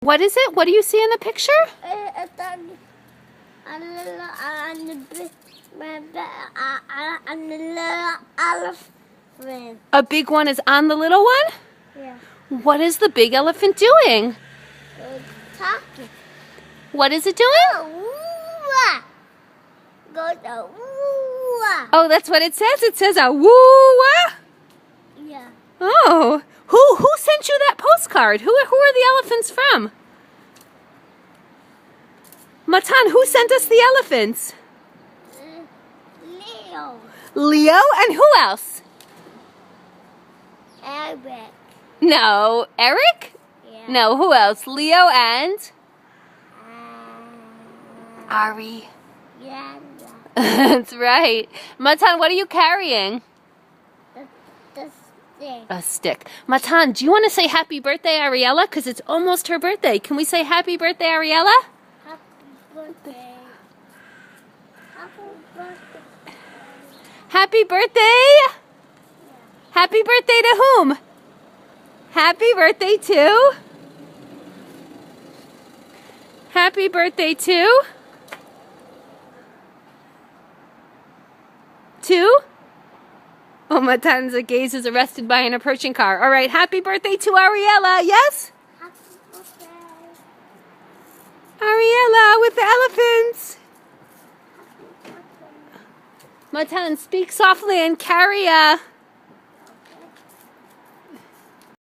What is it? What do you see in the picture? A little elephant. A big one is on the little one? Yeah. What is the big elephant doing? Talking. What is it doing? Goes a woo. Oh, that's what it says? It says a woo-wah? Yeah. Oh. Who sent you that postcard? Who are the elephants from? Matan, who sent us the elephants? Leo. Leo? And who else? Eric. No. Eric? Yeah. No, who else? Leo and? Ari. Yeah. That's right. Matan, what are you carrying? The stick. A stick. Matan, do you want to say happy birthday, Ariella? Because it's almost her birthday. Can we say happy birthday, Ariella? Happy birthday. Happy birthday. Happy birthday! Happy birthday to whom? Happy birthday to? Happy birthday to? To? Oh, Matan's gaze is arrested by an approaching car. All right, happy birthday to Ariella, yes? Happy birthday. Ariella with the elephants. Happy birthday. Matan, speak softly and carry